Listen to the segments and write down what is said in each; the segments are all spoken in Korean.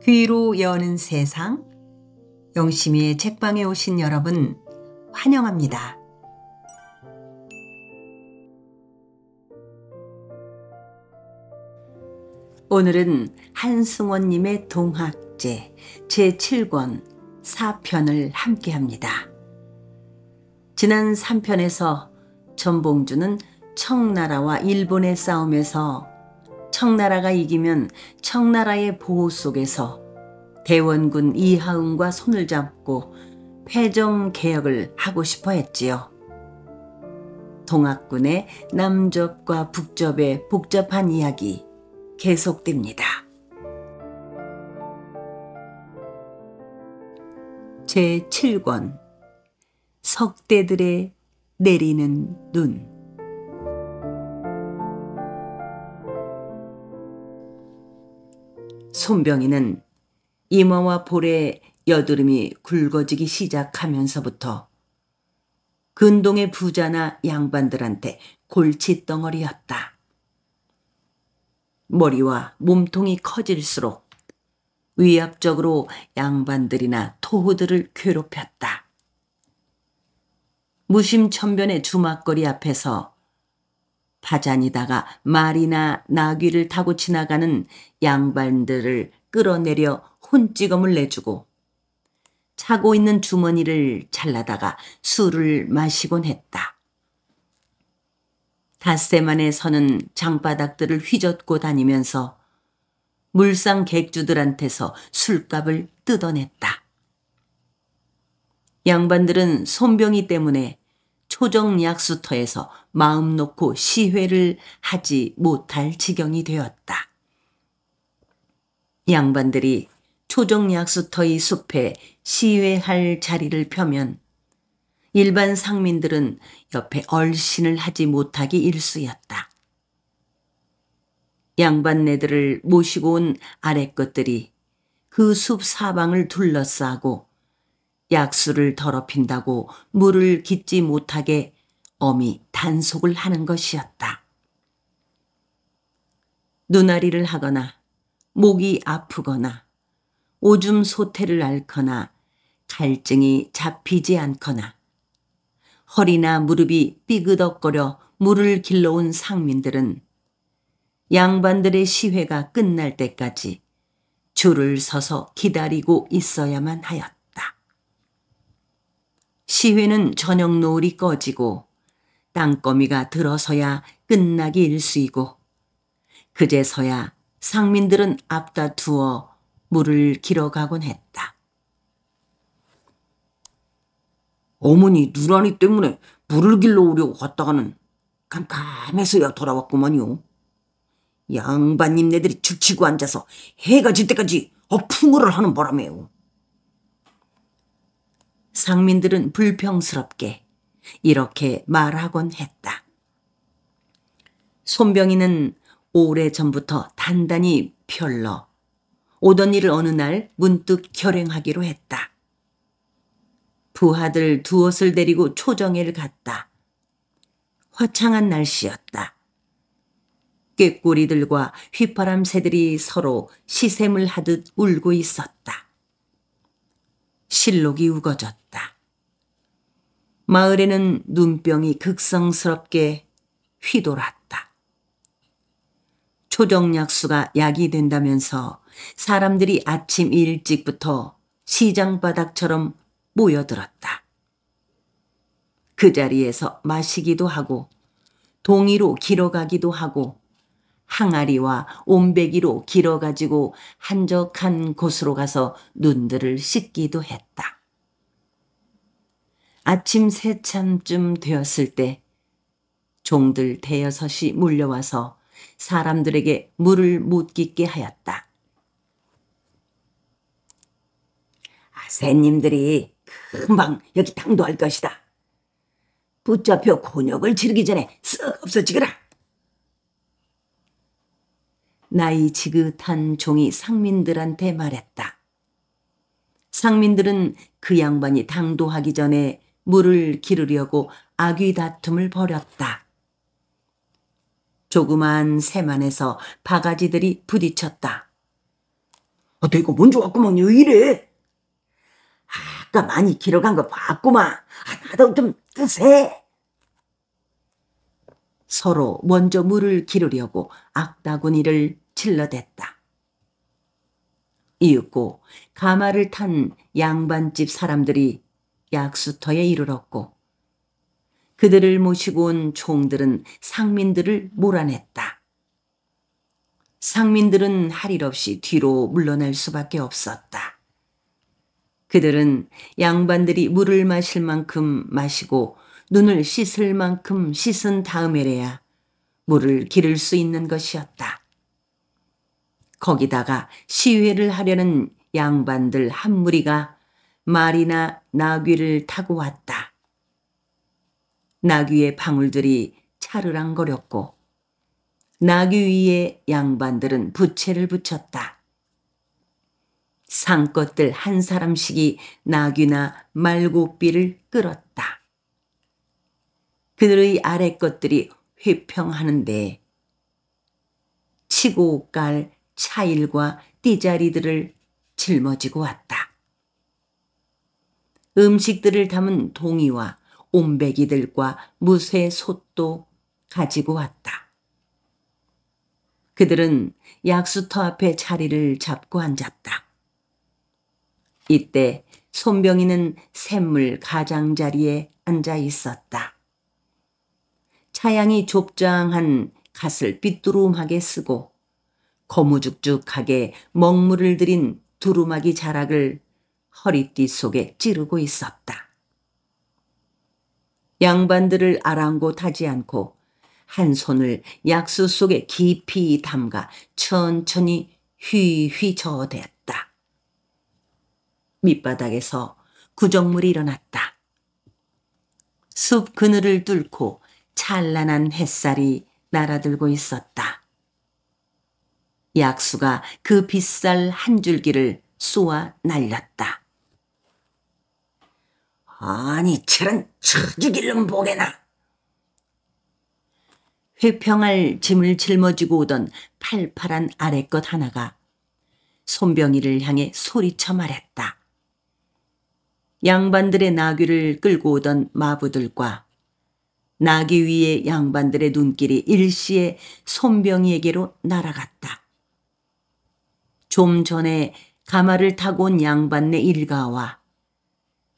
귀로 여는 세상, 영심이의 책방에 오신 여러분 환영합니다. 오늘은 한승원님의 동학제 제7권 4편을 함께합니다. 지난 3편에서 전봉주는 청나라와 일본의 싸움에서 청나라가 이기면 청나라의 보호 속에서 대원군 이하응과 손을 잡고 패정 개혁을 하고 싶어 했지요. 동학군의 남접과 북접의 복잡한 이야기 계속됩니다. 제7권 석대들의 내리는 눈. 손병이는 이모와 볼의 여드름이 굵어지기 시작하면서부터 근동의 부자나 양반들한테 골칫덩어리였다. 머리와 몸통이 커질수록 위압적으로 양반들이나 토후들을 괴롭혔다. 무심천변의 주막거리 앞에서 파잔이다가 말이나 나귀를 타고 지나가는 양반들을 끌어내려 혼찌검을 내주고 차고 있는 주머니를 잘라다가 술을 마시곤 했다. 닷새만에 서는 장바닥들을 휘젓고 다니면서 물상 객주들한테서 술값을 뜯어냈다. 양반들은 손병이 때문에 초정약수터에서 마음 놓고 시회를 하지 못할 지경이 되었다. 양반들이 초정약수터의 숲에 시회할 자리를 펴면 일반 상민들은 옆에 얼씬을 하지 못하기 일쑤였다. 양반네들을 모시고 온 아랫것들이 그 숲 사방을 둘러싸고 약수를 더럽힌다고 물을 깃지 못하게 엄히 단속을 하는 것이었다. 눈앓이를 하거나 목이 아프거나 오줌 소태를 앓거나 갈증이 잡히지 않거나 허리나 무릎이 삐그덕거려 물을 길러온 상민들은 양반들의 시회가 끝날 때까지 줄을 서서 기다리고 있어야만 하였다. 시회는 저녁 노을이 꺼지고 땅거미가 들어서야 끝나기 일쑤이고 그제서야 상민들은 앞다투어 물을 길어가곤 했다. 어머니 누라니 때문에 물을 길러 오려고 갔다가는 깜깜해서야 돌아왔구만요. 양반님네들이 죽치고 앉아서 해가 질 때까지 어풍을 하는 바람에요. 상민들은 불평스럽게 이렇게 말하곤 했다. 손병이는 오래전부터 단단히 펼러 오던 일을 어느 날 문득 결행하기로 했다. 부하들 두옷을 데리고 초정에를 갔다. 화창한 날씨였다. 꾀꼬리들과 휘파람 새들이 서로 시샘을 하듯 울고 있었다. 실록이 우거졌다. 마을에는 눈병이 극성스럽게 휘돌았다. 초정약수가 약이 된다면서 사람들이 아침 일찍부터 시장바닥처럼 모여들었다. 그 자리에서 마시기도 하고 동이로 길어가기도 하고 항아리와 옴배기로 길어가지고 한적한 곳으로 가서 눈들을 씻기도 했다. 아침 새참쯤 되었을 때 종들 대여섯이 몰려와서 사람들에게 물을 못 깃게 하였다. 새님들이 금방 여기 당도할 것이다. 붙잡혀 곤욕을 치르기 전에 쓱 없어지거라. 나이 지긋한 종이 상민들한테 말했다. 상민들은 그 양반이 당도하기 전에 물을 기르려고 아귀다툼을 벌였다. 조그만 새만에서 바가지들이 부딪혔다. 너 이거 먼저 왔구만. 왜 이래? 아까 많이 길어간 거 봤구만. 나도 좀 뜨세. 서로 먼저 물을 기르려고 악다구니를 질러댔다. 이윽고 가마를 탄 양반집 사람들이 약수터에 이르렀고 그들을 모시고 온 총들은 상민들을 몰아냈다. 상민들은 할 일 없이 뒤로 물러날 수밖에 없었다. 그들은 양반들이 물을 마실 만큼 마시고 눈을 씻을 만큼 씻은 다음에래야 물을 기를 수 있는 것이었다. 거기다가 시위를 하려는 양반들 한 무리가 말이나 나귀를 타고 왔다. 나귀의 방울들이 차르랑거렸고 나귀 위에 양반들은 부채를 붙였다. 상것들 한 사람씩이 나귀나 말고삐를 끌었다. 그들의 아래 것들이 회평하는데 치고 깔 차일과 띠자리들을 짊어지고 왔다. 음식들을 담은 동이와 옴배기들과 무쇠 솥도 가지고 왔다. 그들은 약수터 앞에 자리를 잡고 앉았다. 이때 손병이는 샘물 가장자리에 앉아 있었다. 차양이 좁장한 갓을 삐뚤음하게 쓰고 거무죽죽하게 먹물을 들인 두루마기 자락을 허리띠 속에 찌르고 있었다. 양반들을 아랑곳하지 않고 한 손을 약수 속에 깊이 담가 천천히 휘휘 저어댔다. 밑바닥에서 구정물이 일어났다. 숲 그늘을 뚫고 찬란한 햇살이 날아들고 있었다. 약수가 그 빗살 한 줄기를 쏘아 날렸다. 아니 저런 처죽일름 보게나. 회평할 짐을 짊어지고 오던 팔팔한 아랫것 하나가 손병이를 향해 소리쳐 말했다. 양반들의 나귀를 끌고 오던 마부들과 나귀 위의 양반들의 눈길이 일시에 손병이에게로 날아갔다. 좀 전에 가마를 타고 온 양반네 일가와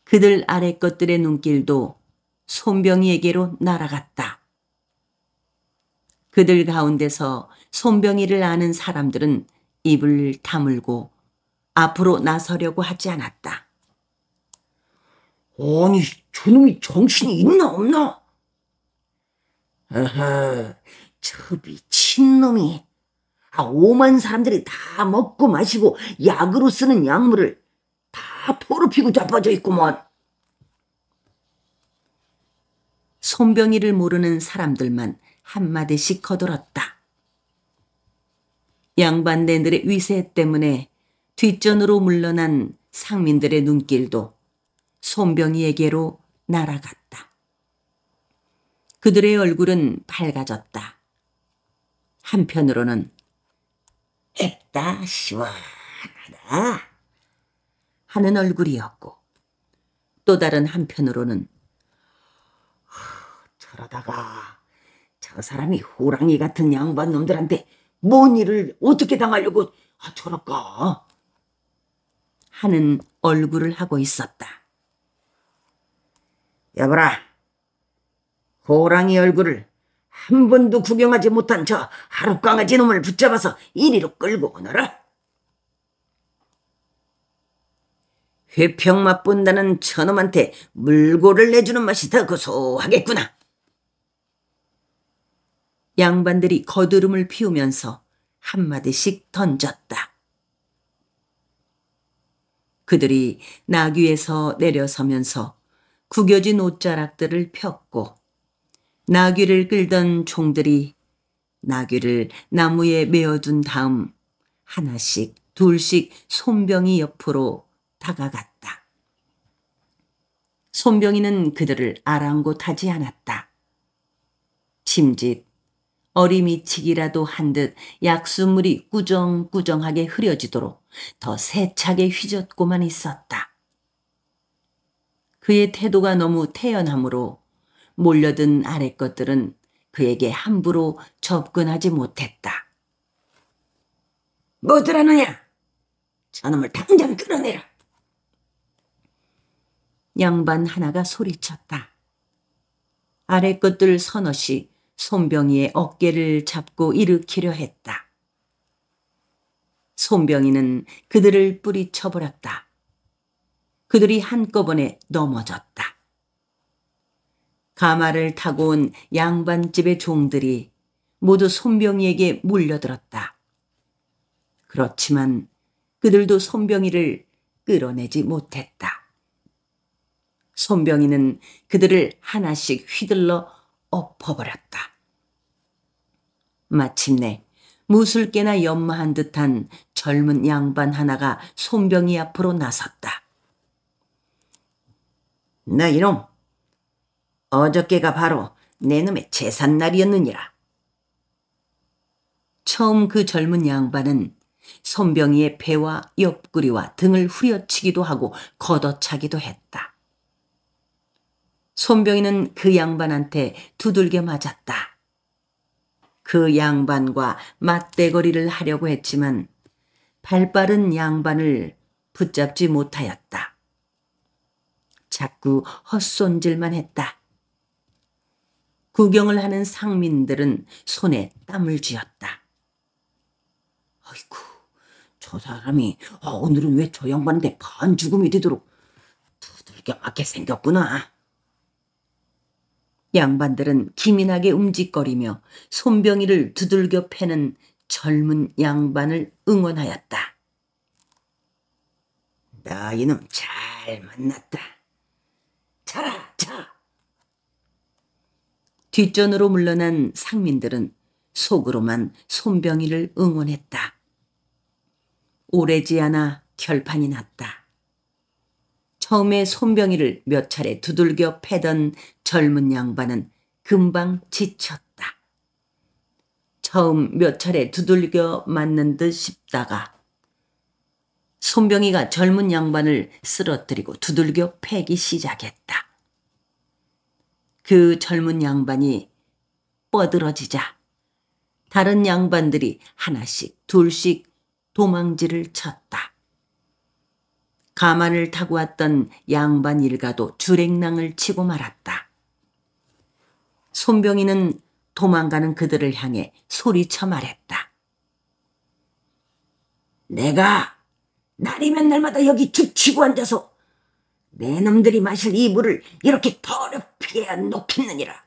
그들 아래 것들의 눈길도 손병이에게로 날아갔다. 그들 가운데서 손병이를 아는 사람들은 입을 다물고 앞으로 나서려고 하지 않았다. 아니 저놈이 정신이 있나 없나? 어허, 저 미친놈이. 오만 사람들이 다 먹고 마시고 약으로 쓰는 약물을 다 더럽히고 자빠져 있구먼. 손병이를 모르는 사람들만 한마디씩 거들었다. 양반네들의 위세 때문에 뒷전으로 물러난 상민들의 눈길도 손병이에게로 날아갔다. 그들의 얼굴은 밝아졌다. 한편으로는 했다 시원하다 하는 얼굴이었고 또 다른 한편으로는 저러다가 저 사람이 호랑이 같은 양반 놈들한테 뭔 일을 어떻게 당하려고 저럴까 하는 얼굴을 하고 있었다. 여보라, 호랑이 얼굴을 한 번도 구경하지 못한 저 하룻강아지 놈을 붙잡아서 이리로 끌고 오너라. 회평 맛본다는 저놈한테 물고를 내주는 맛이 더 고소하겠구나. 양반들이 거드름을 피우면서 한마디씩 던졌다. 그들이 나귀에서 내려서면서 구겨진 옷자락들을 폈고 나귀를 끌던 종들이 나귀를 나무에 메어둔 다음 하나씩 둘씩 손병이 옆으로 다가갔다. 손병이는 그들을 아랑곳하지 않았다. 짐짓 어리미치기라도 한 듯 약수물이 꾸정꾸정하게 흐려지도록 더 세차게 휘젓고만 있었다. 그의 태도가 너무 태연하므로 몰려든 아래 것들은 그에게 함부로 접근하지 못했다. 뭐들 하느냐? 저놈을 당장 끌어내라. 양반 하나가 소리쳤다. 아래 것들 서너시 손병이의 어깨를 잡고 일으키려 했다. 손병이는 그들을 뿌리쳐버렸다. 그들이 한꺼번에 넘어졌다. 가마를 타고 온 양반집의 종들이 모두 손병이에게 몰려들었다. 그렇지만 그들도 손병이를 끌어내지 못했다. 손병이는 그들을 하나씩 휘둘러 엎어버렸다. 마침내 무술개나 연마한 듯한 젊은 양반 하나가 손병이 앞으로 나섰다. 너 이놈, 어저께가 바로 내 놈의 제삿날이었느니라. 처음 그 젊은 양반은 손병이의 배와 옆구리와 등을 후려치기도 하고 걷어차기도 했다. 손병이는 그 양반한테 두들겨 맞았다. 그 양반과 맞대거리를 하려고 했지만 발빠른 양반을 붙잡지 못하였다. 자꾸 헛손질만 했다. 구경을 하는 상민들은 손에 땀을 쥐었다. 아이고, 저 사람이 오늘은 왜 저 양반한테 반죽음이 되도록 두들겨 맞게 생겼구나. 양반들은 기민하게 움직거리며 손병이를 두들겨 패는 젊은 양반을 응원하였다. 나 이놈 잘 만났다. 차라, 차. 뒷전으로 물러난 상민들은 속으로만 손병이를 응원했다. 오래지 않아 결판이 났다. 처음에 손병이를 몇 차례 두들겨 패던 젊은 양반은 금방 지쳤다. 처음 몇 차례 두들겨 맞는 듯 싶다가 손병이가 젊은 양반을 쓰러뜨리고 두들겨 패기 시작했다. 그 젊은 양반이 뻗으러지자 다른 양반들이 하나씩 둘씩 도망질을 쳤다. 가마를 타고 왔던 양반 일가도 주랭랑을 치고 말았다. 손병이는 도망가는 그들을 향해 소리쳐 말했다. 내가 날이면 날마다 여기 죽치고 앉아서 내 놈들이 마실 이 물을 이렇게 더럽히게 놓겠느니라.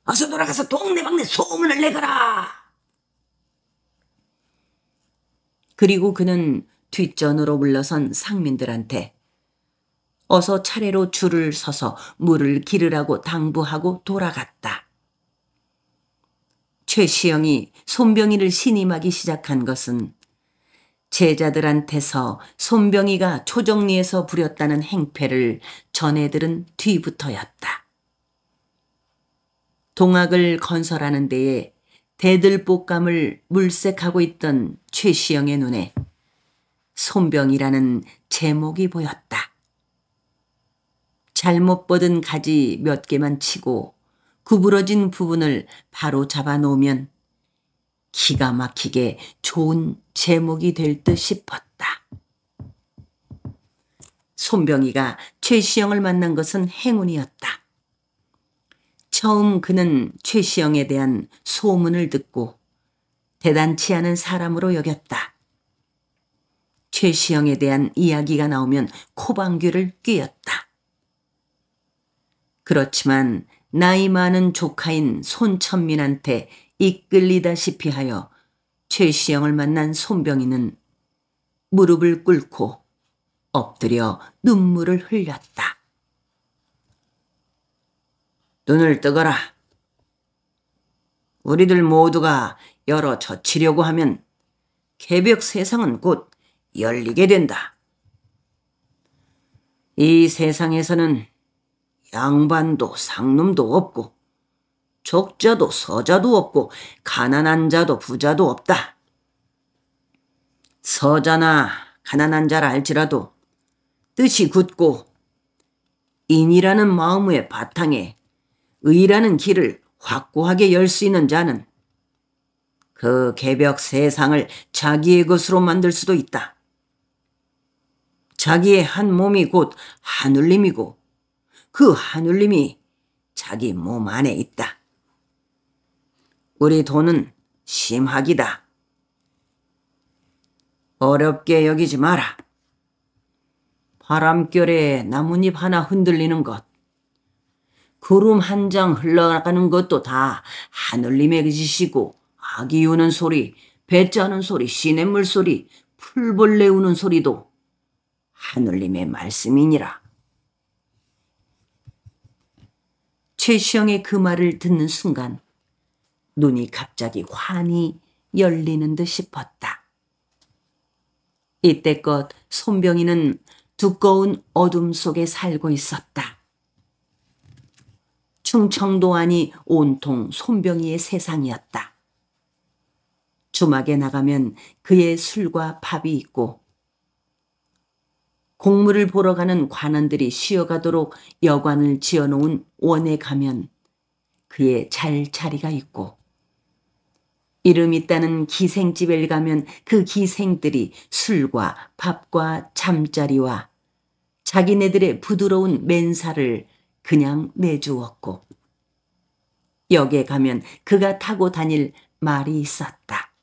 어서 돌아가서 동네방네 소문을 내거라. 그리고 그는 뒷전으로 물러선 상민들한테 어서 차례로 줄을 서서 물을 기르라고 당부하고 돌아갔다. 최시영이 손병이를 신임하기 시작한 것은 제자들한테서 손병이가 초정리에서 부렸다는 행패를 전해들은 뒤부터였다. 동학을 건설하는 데에 대들보감을 물색하고 있던 최시영의 눈에 손병이라는 제목이 보였다. 잘못 뻗은 가지 몇 개만 치고 구부러진 부분을 바로 잡아놓으면 기가 막히게 좋은 제목이 될 듯 싶었다. 손병이가 최시영을 만난 것은 행운이었다. 처음 그는 최시영에 대한 소문을 듣고 대단치 않은 사람으로 여겼다. 최시영에 대한 이야기가 나오면 코방귀를 뀌었다. 그렇지만 나이 많은 조카인 손천민한테 이끌리다시피 하여 최시영을 만난 손병이는 무릎을 꿇고 엎드려 눈물을 흘렸다. 눈을 뜨거라. 우리들 모두가 열어 젖히려고 하면 개벽 세상은 곧 열리게 된다. 이 세상에서는 양반도 상놈도 없고 적자도 서자도 없고 가난한 자도 부자도 없다. 서자나 가난한 자라 할지라도 뜻이 굳고 인이라는 마음의 바탕에 의라는 길을 확고하게 열 수 있는 자는 그 개벽 세상을 자기의 것으로 만들 수도 있다. 자기의 한 몸이 곧 하늘림이고 그 하늘림이 자기 몸 안에 있다. 우리 돈은 심학이다. 어렵게 여기지 마라. 바람결에 나뭇잎 하나 흔들리는 것, 구름 한 장 흘러가는 것도 다 하늘님의 짓이고 아기 우는 소리, 배 짜는 소리, 시냇물 소리, 풀벌레 우는 소리도 하늘님의 말씀이니라. 최시영의 그 말을 듣는 순간 눈이 갑자기 환히 열리는 듯 싶었다. 이때껏 손병이는 두꺼운 어둠 속에 살고 있었다. 충청도 안이 온통 손병이의 세상이었다. 주막에 나가면 그의 술과 밥이 있고 공물을 보러 가는 관원들이 쉬어가도록 여관을 지어놓은 원에 가면 그의 잘 자리가 있고 이름 있다는 기생집에 가면 그 기생들이 술과 밥과 잠자리와 자기네들의 부드러운 맨살을 그냥 내주었고 역에 가면 그가 타고 다닐 말이 있었다.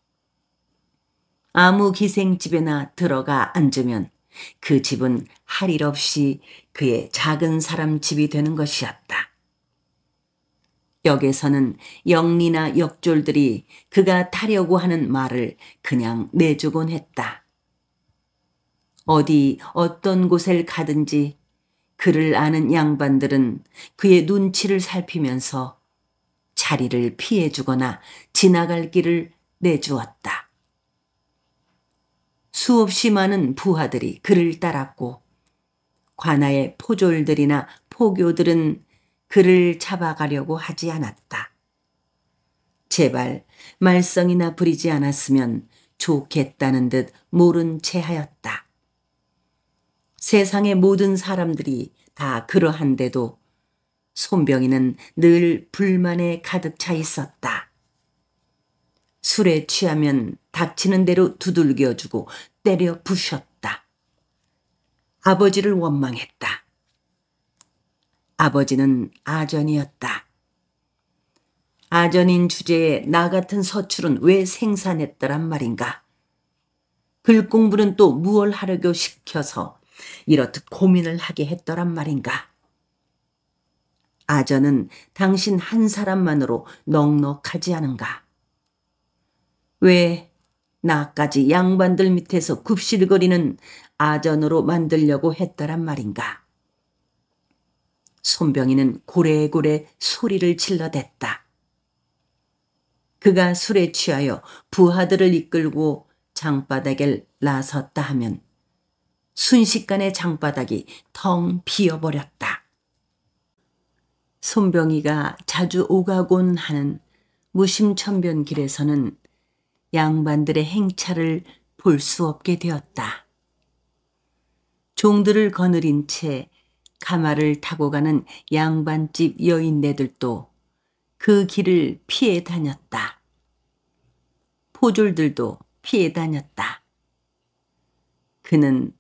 아무 기생집에나 들어가 앉으면 그 집은 할 일 없이 그의 작은 사람 집이 되는 것이었다. 역에서는 영리나 역졸들이 그가 타려고 하는 말을 그냥 내주곤 했다. 어디 어떤 곳을 가든지 그를 아는 양반들은 그의 눈치를 살피면서 자리를 피해주거나 지나갈 길을 내주었다. 수없이 많은 부하들이 그를 따랐고 관아의 포졸들이나 포교들은 그를 잡아가려고 하지 않았다. 제발 말썽이나 부리지 않았으면 좋겠다는 듯 모른 채 하였다. 세상의 모든 사람들이 다 그러한데도 손병이는 늘 불만에 가득 차 있었다. 술에 취하면 닥치는 대로 두들겨주고 때려 부셨다. 아버지를 원망했다. 아버지는 아전이었다. 아전인 주제에 나 같은 서출은 왜 생산했더란 말인가. 글 공부는 또 무얼 하려고 시켜서 이렇듯 고민을 하게 했더란 말인가. 아전은 당신 한 사람만으로 넉넉하지 않은가. 왜 나까지 양반들 밑에서 굽실거리는 아전으로 만들려고 했더란 말인가. 손병이는 고래고래 소리를 질러댔다. 그가 술에 취하여 부하들을 이끌고 장바닥에 나섰다 하면 순식간에 장바닥이 텅 비어버렸다. 손병이가 자주 오가곤 하는 무심천변 길에서는 양반들의 행차를 볼 수 없게 되었다. 종들을 거느린 채 가마를 타고 가는 양반집 여인네들도 그 길을 피해 다녔다. 포졸들도 피해 다녔다. 그는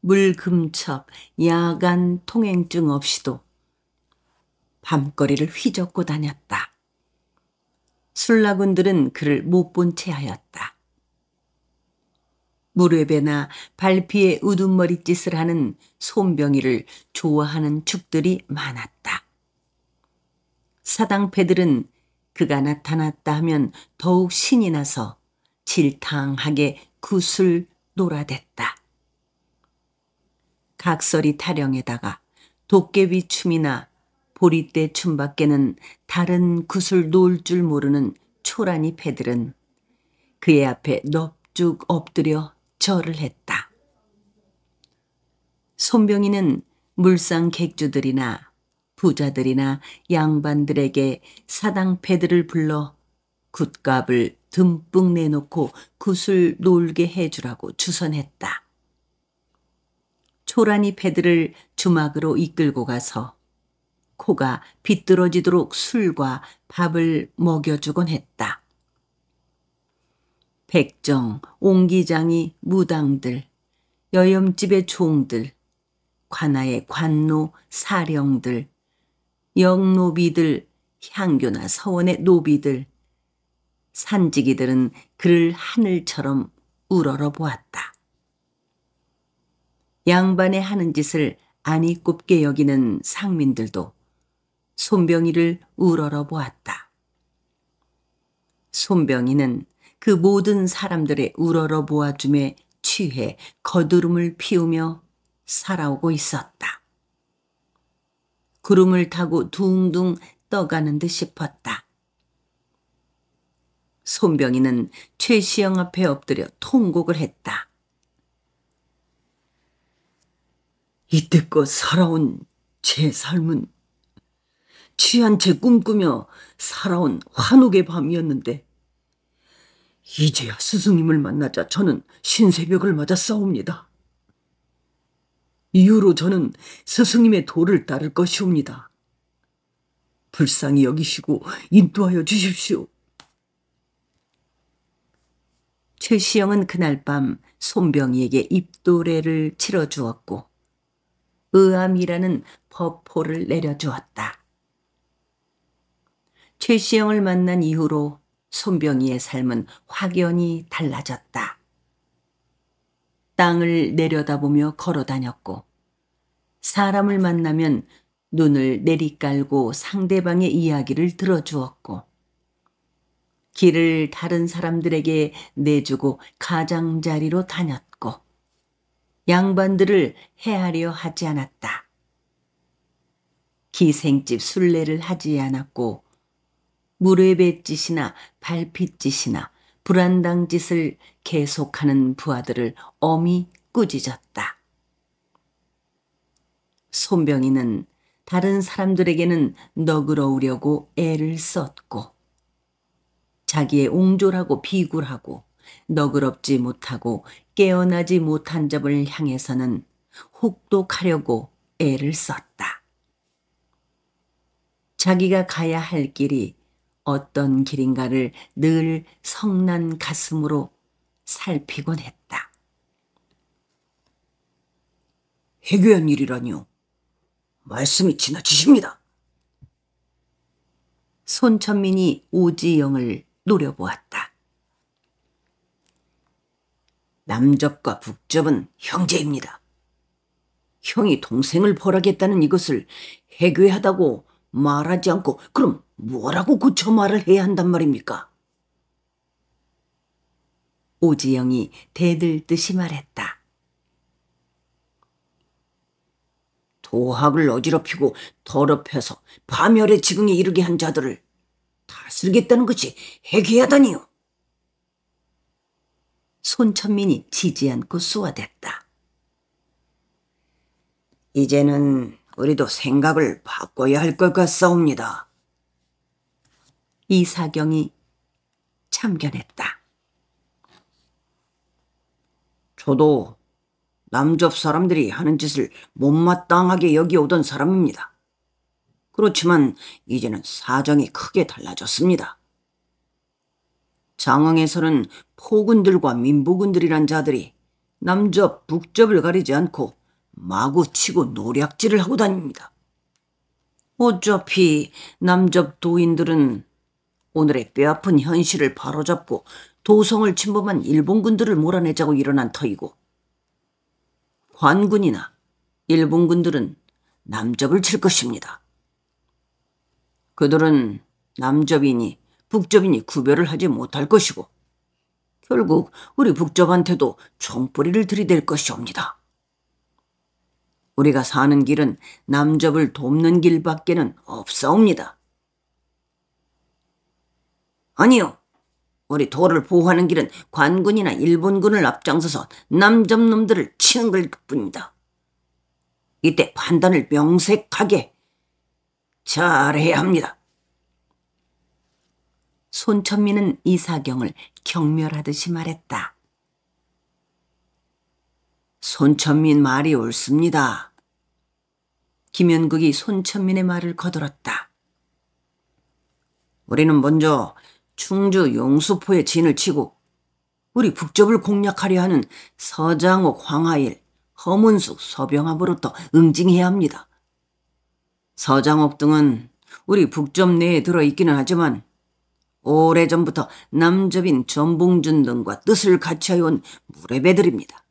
물금첩, 야간 통행증 없이도 밤거리를 휘젓고 다녔다. 술라군들은 그를 못 본 채 하였다. 무렵에나 발피에 우둔머리짓을 하는 손병이를 좋아하는 축들이 많았다. 사당패들은 그가 나타났다 하면 더욱 신이 나서 질탕하게 굿을 놀아댔다. 각설이 타령에다가 도깨비 춤이나 보리떼 춤밖에는 다른 굿을 놓을 줄 모르는 초라니 패들은 그의 앞에 넙죽 엎드려 절을 했다. 손병이는 물상 객주들이나 부자들이나 양반들에게 사당 패들을 불러 굿값을 듬뿍 내놓고 굿을 놀게 해주라고 주선했다. 초라니 패들을 주막으로 이끌고 가서 코가 비뚤어지도록 술과 밥을 먹여주곤 했다. 백정, 옹기장이 무당들, 여염집의 종들, 관아의 관노, 사령들, 영노비들, 향교나 서원의 노비들, 산지기들은 그를 하늘처럼 우러러 보았다. 양반의 하는 짓을 안이 꼽게 여기는 상민들도 손병이를 우러러 보았다. 손병이는 그 모든 사람들의 우러러 보아줌에 취해 거두름을 피우며 살아오고 있었다. 구름을 타고 둥둥 떠가는 듯 싶었다. 손병이는 최시영 앞에 엎드려 통곡을 했다. 이때껏 살아온 제 삶은 취한 채 꿈꾸며 살아온 환옥의 밤이었는데 이제야 스승님을 만나자 저는 신새벽을 맞아 싸웁니다. 이후로 저는 스승님의 도를 따를 것이옵니다. 불쌍히 여기시고 인도하여 주십시오. 최시영은 그날 밤 손병이에게 입도례를 치러주었고 의암이라는 법포를 내려주었다. 최시영을 만난 이후로 손병이의 삶은 확연히 달라졌다. 땅을 내려다보며 걸어다녔고 사람을 만나면 눈을 내리깔고 상대방의 이야기를 들어주었고 길을 다른 사람들에게 내주고 가장자리로 다녔고 양반들을 해하려 하지 않았다. 기생집 순례를 하지 않았고 무례배짓이나 발핏짓이나 불안당짓을 계속하는 부하들을 엄히 꾸짖었다. 손병이는 다른 사람들에게는 너그러우려고 애를 썼고 자기의 옹졸하고 비굴하고 너그럽지 못하고 깨어나지 못한 점을 향해서는 혹독하려고 애를 썼다. 자기가 가야 할 길이 어떤 길인가를 늘 성난 가슴으로 살피곤 했다. 해괴한 일이라니요. 말씀이 지나치십니다. 손천민이 오지영을 노려보았다. 남접과 북접은 형제입니다. 형이 동생을 벌하겠다는 이것을 해괴하다고 말하지 않고 그럼 뭐라고 고쳐 말을 해야 한단 말입니까? 오지영이 대들듯이 말했다. 도학을 어지럽히고 더럽혀서 파멸의 지경에 이르게 한 자들을 다스리겠다는 것이 해괴하다니요. 손천민이 지지 않고 쏘아댔다. 이제는 우리도 생각을 바꿔야 할 것 같사옵니다. 이사경이 참견했다. 저도 남접 사람들이 하는 짓을 못마땅하게 여기오던 사람입니다. 그렇지만 이제는 사정이 크게 달라졌습니다. 장흥에서는 포군들과 민부군들이란 자들이 남접, 북접을 가리지 않고 마구 치고 노략질을 하고 다닙니다. 어차피 남접 도인들은 오늘의 뼈아픈 현실을 바로잡고 도성을 침범한 일본군들을 몰아내자고 일어난 터이고 관군이나 일본군들은 남접을 칠 것입니다. 그들은 남접이니 북접이니 구별을 하지 못할 것이고 결국 우리 북접한테도 총뿌리를 들이댈 것이옵니다. 우리가 사는 길은 남접을 돕는 길밖에는 없사옵니다. 아니요. 우리 도를 보호하는 길은 관군이나 일본군을 앞장서서 남접놈들을 치는 걸 뿐입니다. 이때 판단을 명색하게 잘해야 합니다. 손천민은 이사경을 경멸하듯이 말했다. 손천민 말이 옳습니다. 김연국이 손천민의 말을 거들었다. 우리는 먼저 충주 용수포에 진을 치고 우리 북접을 공략하려 하는 서장옥, 황하일, 허문숙, 서병합으로부터 응징해야 합니다. 서장옥 등은 우리 북접 내에 들어있기는 하지만 오래전부터 남접인 전봉준 등과 뜻을 같이 해온 무례배들입니다.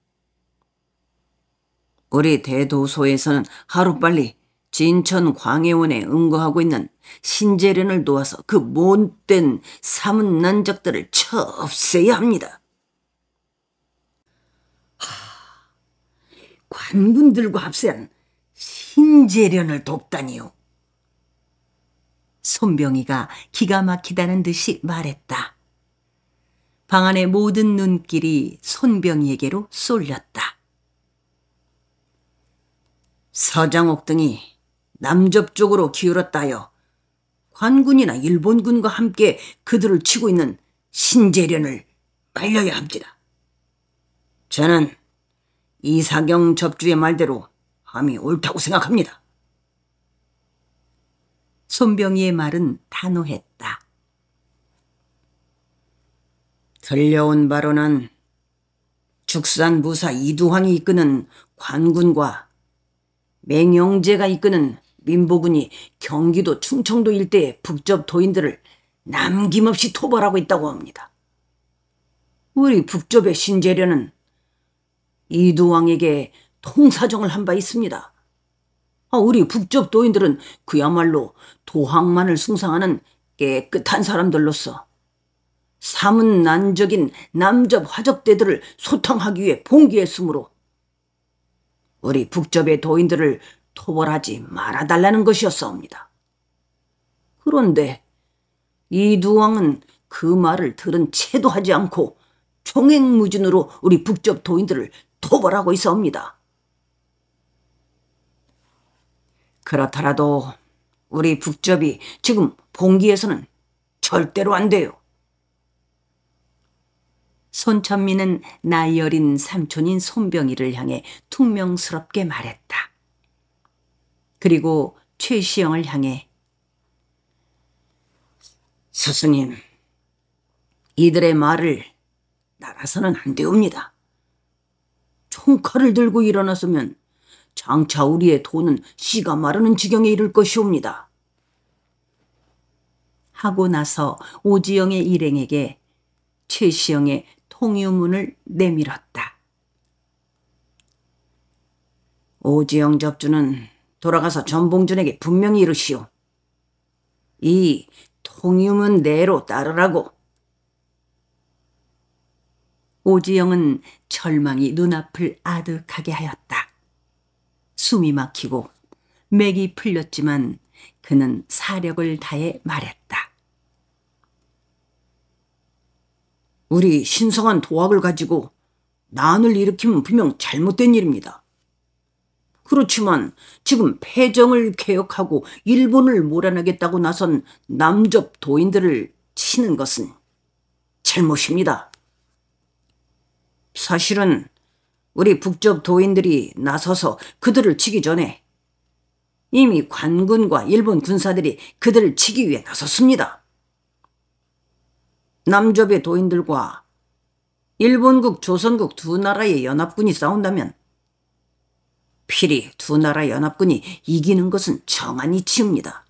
우리 대도소에서는 하루빨리 진천 광해원에 응거하고 있는 신재련을 도와서 그 못된 사문난적들을 처없애야 합니다. 관군들과 합세한 신재련을 돕다니요. 손병희가 기가 막히다는 듯이 말했다. 방 안의 모든 눈길이 손병희에게로 쏠렸다. 서장옥 등이 남접 쪽으로 기울었다 하여 관군이나 일본군과 함께 그들을 치고 있는 신재련을 말려야 합니다. 저는 이사경 접주의 말대로 함이 옳다고 생각합니다. 손병희의 말은 단호했다. 들려온 바로는 죽산무사 이두황이 이끄는 관군과 맹영제가 이끄는 민보군이 경기도 충청도 일대의 북접 도인들을 남김없이 토벌하고 있다고 합니다. 우리 북접의 신재련은 이두왕에게 통사정을 한 바 있습니다. 우리 북접 도인들은 그야말로 도학만을 숭상하는 깨끗한 사람들로서 사문난적인 남접 화적대들을 소탕하기 위해 봉기했으므로 우리 북접의 도인들을 토벌하지 말아달라는 것이었사옵니다. 그런데 이두왕은 그 말을 들은 채도 하지 않고 총행무진으로 우리 북접 도인들을 토벌하고 있사옵니다. 그렇더라도 우리 북접이 지금 봉기에서는 절대로 안 돼요. 손천민은 나이 어린 삼촌인 손병희를 향해 퉁명스럽게 말했다. 그리고 최시영을 향해 스승님, 이들의 말을 따라서는 안 되옵니다. 총칼을 들고 일어났으면 장차 우리의 돈은 씨가 마르는 지경에 이를 것이옵니다. 하고 나서 오지영의 일행에게 최시영의 통유문을 내밀었다. 오지영 접주는 돌아가서 전봉준에게 분명히 이르시오. 이 통유문 내로 따르라고. 오지영은 절망이 눈앞을 아득하게 하였다. 숨이 막히고 맥이 풀렸지만 그는 사력을 다해 말했다. 우리 신성한 도학을 가지고 난을 일으키면 분명 잘못된 일입니다. 그렇지만 지금 패정을 개혁하고 일본을 몰아내겠다고 나선 남접 도인들을 치는 것은 잘못입니다. 사실은 우리 북접 도인들이 나서서 그들을 치기 전에 이미 관군과 일본 군사들이 그들을 치기 위해 나섰습니다. 남접의 도인들과 일본국, 조선국 두 나라의 연합군이 싸운다면 필히 두 나라 연합군이 이기는 것은 정한 이치입니다.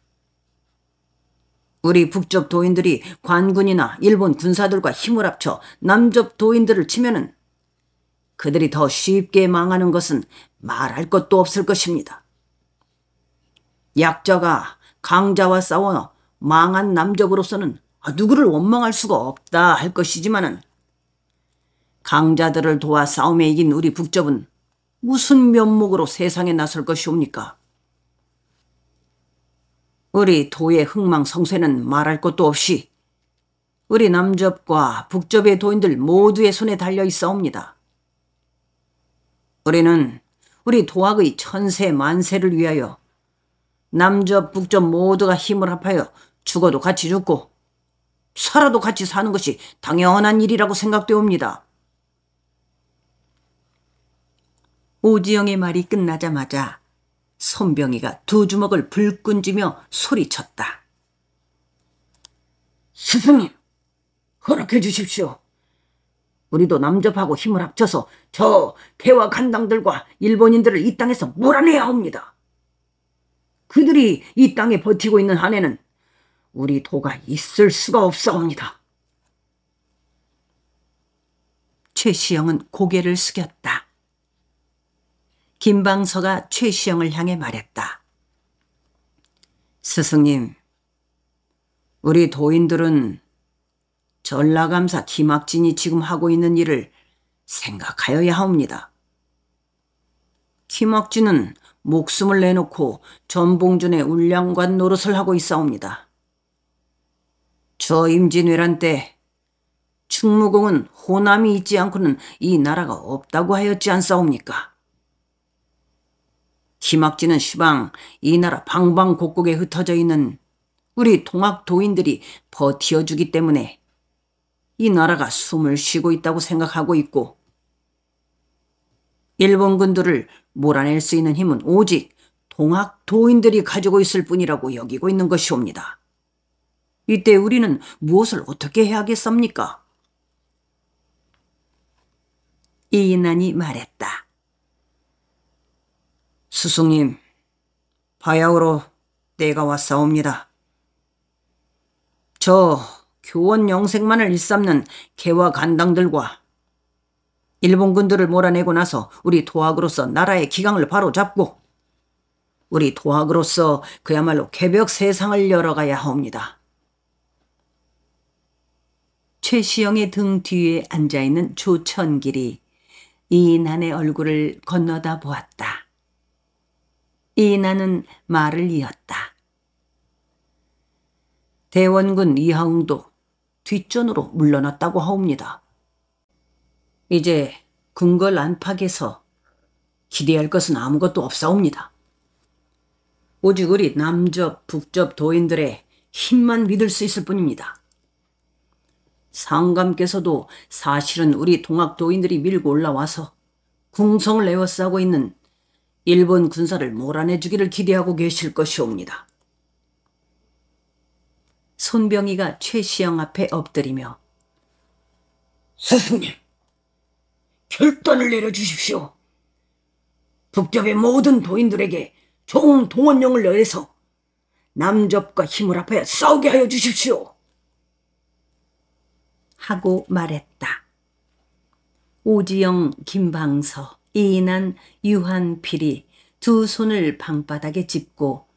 우리 북접 도인들이 관군이나 일본 군사들과 힘을 합쳐 남접 도인들을 치면은 그들이 더 쉽게 망하는 것은 말할 것도 없을 것입니다. 약자가 강자와 싸워 망한 남접으로서는 누구를 원망할 수가 없다 할 것이지만은 강자들을 도와 싸움에 이긴 우리 북접은 무슨 면목으로 세상에 나설 것이옵니까? 우리 도의 흥망성쇠는 말할 것도 없이 우리 남접과 북접의 도인들 모두의 손에 달려 있사옵니다. 우리는 우리 도학의 천세 만세를 위하여 남접 북접 모두가 힘을 합하여 죽어도 같이 죽고 살아도 같이 사는 것이 당연한 일이라고 생각되옵니다. 오지영의 말이 끝나자마자 손병이가 두 주먹을 불끈 쥐며 소리쳤다. 스승님, 허락해 주십시오. 우리도 남접하고 힘을 합쳐서 저 개와 간당들과 일본인들을 이 땅에서 몰아내야 합니다. 그들이 이 땅에 버티고 있는 한에는 우리 도가 있을 수가 없사옵니다. 최시영은 고개를 숙였다. 김방서가 최시영을 향해 말했다. 스승님, 우리 도인들은 전라감사 김학진이 지금 하고 있는 일을 생각하여야 합니다. 김학진은 목숨을 내놓고 전봉준의 울량관 노릇을 하고 있사옵니다. 저 임진왜란 때 충무공은 호남이 있지 않고는 이 나라가 없다고 하였지 않사옵니까? 김학진은 시방 이 나라 방방곡곡에 흩어져 있는 우리 동학 도인들이 버티어주기 때문에 이 나라가 숨을 쉬고 있다고 생각하고 있고, 일본군들을 몰아낼 수 있는 힘은 오직 동학 도인들이 가지고 있을 뿐이라고 여기고 있는 것이옵니다. 이때 우리는 무엇을 어떻게 해야겠습니까? 이인환이 말했다. 스승님, 바야흐로 때가 왔사옵니다. 저 교원 영생만을 일삼는 개와 간당들과 일본군들을 몰아내고 나서 우리 도학으로서 나라의 기강을 바로잡고 우리 도학으로서 그야말로 개벽 세상을 열어가야 합니다. 최시영의 등 뒤에 앉아있는 조천길이 이인환의 얼굴을 건너다 보았다. 이인환은 말을 이었다. 대원군 이하웅도 뒷전으로 물러났다고 하옵니다. 이제 궁궐 안팎에서 기대할 것은 아무것도 없사옵니다. 오직 우리 남접, 북접 도인들의 힘만 믿을 수 있을 뿐입니다. 상감께서도 사실은 우리 동학 도인들이 밀고 올라와서 궁성을 에워싸고 있는 일본 군사를 몰아내주기를 기대하고 계실 것이옵니다. 손병이가 최시영 앞에 엎드리며 스승님, 결단을 내려주십시오. 북접의 모든 도인들에게 총동원령을 내서 남접과 힘을 합하여 싸우게 하여 주십시오. 하고 말했다. 오지영, 김방서, 이인환, 유한필이 두 손을 방바닥에 짚고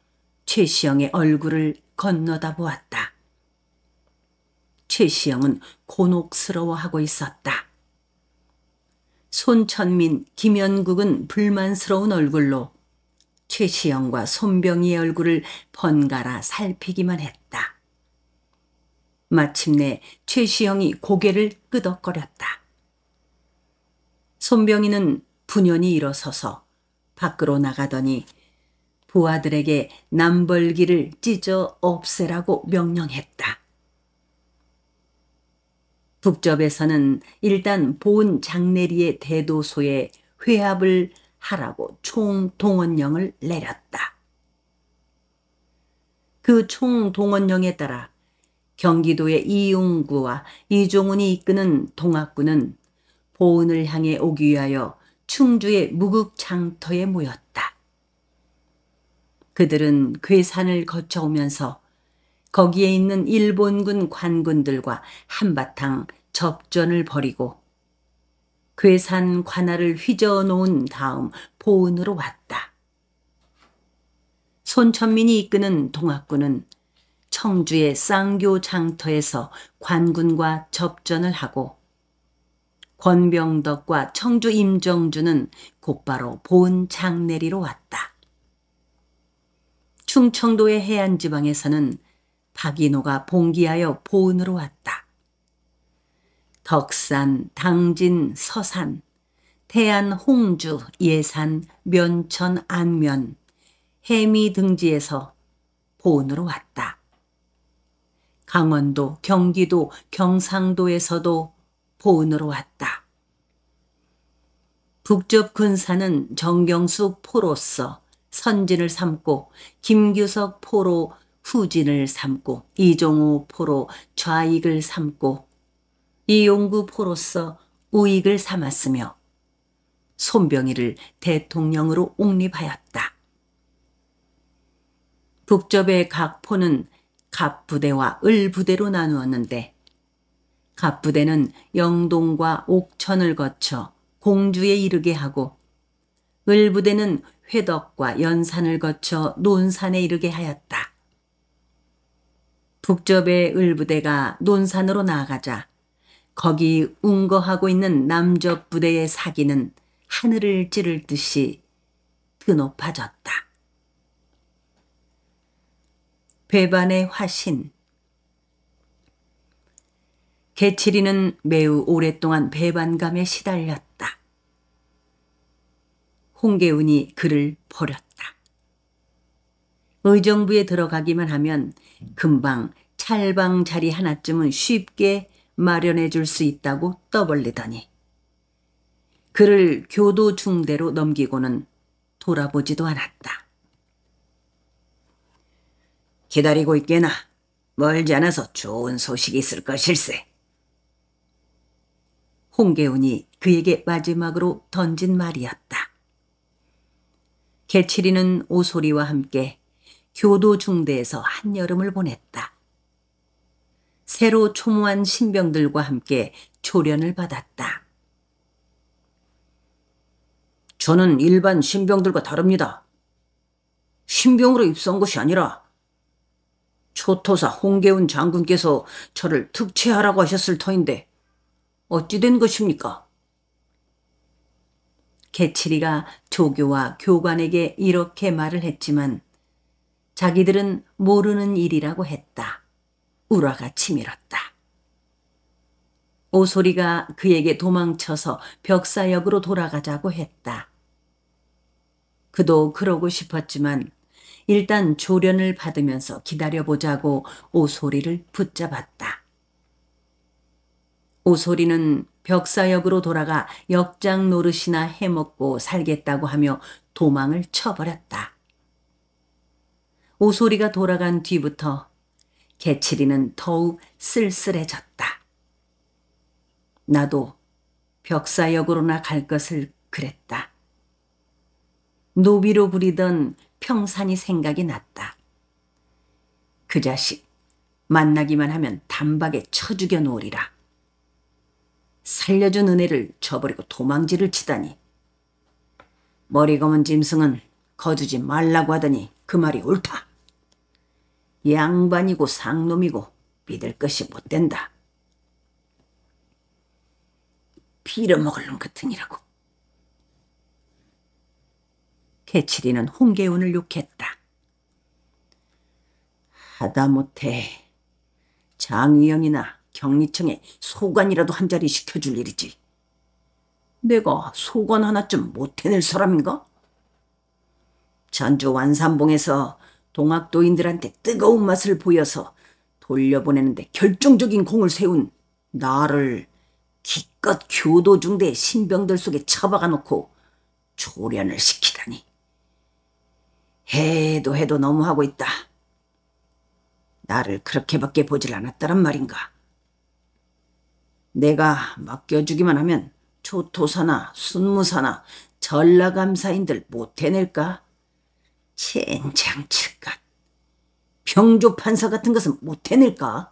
최시영의 얼굴을 건너다 보았다. 최시영은 곤혹스러워하고 있었다. 손천민, 김연국은 불만스러운 얼굴로 최시영과 손병희의 얼굴을 번갈아 살피기만 했다. 마침내 최시영이 고개를 끄덕거렸다. 손병희는 분연히 일어서서 밖으로 나가더니 부하들에게 남벌기를 찢어 없애라고 명령했다. 북접에서는 일단 본 장내리의 대도소에 회합을 하라고 총동원령을 내렸다. 그 총동원령에 따라 경기도의 이용구와 이종훈이 이끄는 동학군은 보은을 향해 오기 위하여 충주의 무극장터에 모였다. 그들은 괴산을 거쳐오면서 거기에 있는 일본군 관군들과 한바탕 접전을 벌이고 괴산 관할을 휘저어 놓은 다음 보은으로 왔다. 손천민이 이끄는 동학군은 청주의 쌍교 장터에서 관군과 접전을 하고 권병덕과 청주 임정주는 곧바로 보은 장내리로 왔다. 충청도의 해안지방에서는 박인호가 봉기하여 보은으로 왔다. 덕산, 당진, 서산, 태안, 홍주, 예산, 면천, 안면, 해미 등지에서 보은으로 왔다. 강원도, 경기도, 경상도에서도 보은으로 왔다. 북쪽 군사는 정경수 포로서 선진을 삼고 김규석 포로 후진을 삼고 이종우 포로 좌익을 삼고 이용구 포로서 우익을 삼았으며 손병희를 대통령으로 옹립하였다. 북접의 각 포는 갑부대와 을부대로 나누었는데 갑부대는 영동과 옥천을 거쳐 공주에 이르게 하고 을부대는 회덕과 연산을 거쳐 논산에 이르게 하였다. 북접의 을부대가 논산으로 나아가자 거기 운거하고 있는 남접 부대의 사기는 하늘을 찌를 듯이 드높아졌다. 배반의 화신. 개칠이는 매우 오랫동안 배반감에 시달렸다. 홍계운이 그를 버렸다. 의정부에 들어가기만 하면 금방 찰방 자리 하나쯤은 쉽게 마련해 줄 수 있다고 떠벌리더니 그를 교도 중대로 넘기고는 돌아보지도 않았다. 기다리고 있게나 멀지 않아서 좋은 소식이 있을 것일세. 홍계운이 그에게 마지막으로 던진 말이었다. 개칠이는 오소리와 함께 교도 중대에서 한여름을 보냈다. 새로 초무한 신병들과 함께 조련을 받았다. 저는 일반 신병들과 다릅니다. 신병으로 입소한 것이 아니라 초토사 홍계운 장군께서 저를 특채하라고 하셨을 터인데 어찌 된 것입니까? 개칠이가 조교와 교관에게 이렇게 말을 했지만 자기들은 모르는 일이라고 했다. 우라가 치밀었다. 오소리가 그에게 도망쳐서 벽사역으로 돌아가자고 했다. 그도 그러고 싶었지만 일단 조련을 받으면서 기다려보자고 오소리를 붙잡았다. 오소리는 벽사역으로 돌아가 역장 노릇이나 해먹고 살겠다고 하며 도망을 쳐버렸다. 오소리가 돌아간 뒤부터 개칠이는 더욱 쓸쓸해졌다. 나도 벽사역으로나 갈 것을 그랬다. 노비로 부리던 평산이 생각이 났다. 그 자식 만나기만 하면 단박에 쳐 죽여 놓으리라. 살려준 은혜를 저버리고 도망질을 치다니. 머리 검은 짐승은 거두지 말라고 하더니 그 말이 옳다. 양반이고 상놈이고 믿을 것이 못 된다. 빌어먹을 놈 같으니라고. 개칠이는 홍계운을 욕했다. 하다못해 장위영이나 경리청에 소관이라도 한 자리 시켜줄 일이지. 내가 소관 하나쯤 못 해낼 사람인가? 전주 완산봉에서 동학도인들한테 뜨거운 맛을 보여서 돌려보내는데 결정적인 공을 세운 나를 기껏 교도중대 신병들 속에 처박아 놓고 조련을 시키다니. 해도 너무하고 있다. 나를 그렇게밖에 보질 않았다란 말인가. 내가 맡겨주기만 하면 초토사나 순무사나 전라감사인들 못 해낼까? 젠장 칠것. 병조판사 같은 것은 못 해낼까?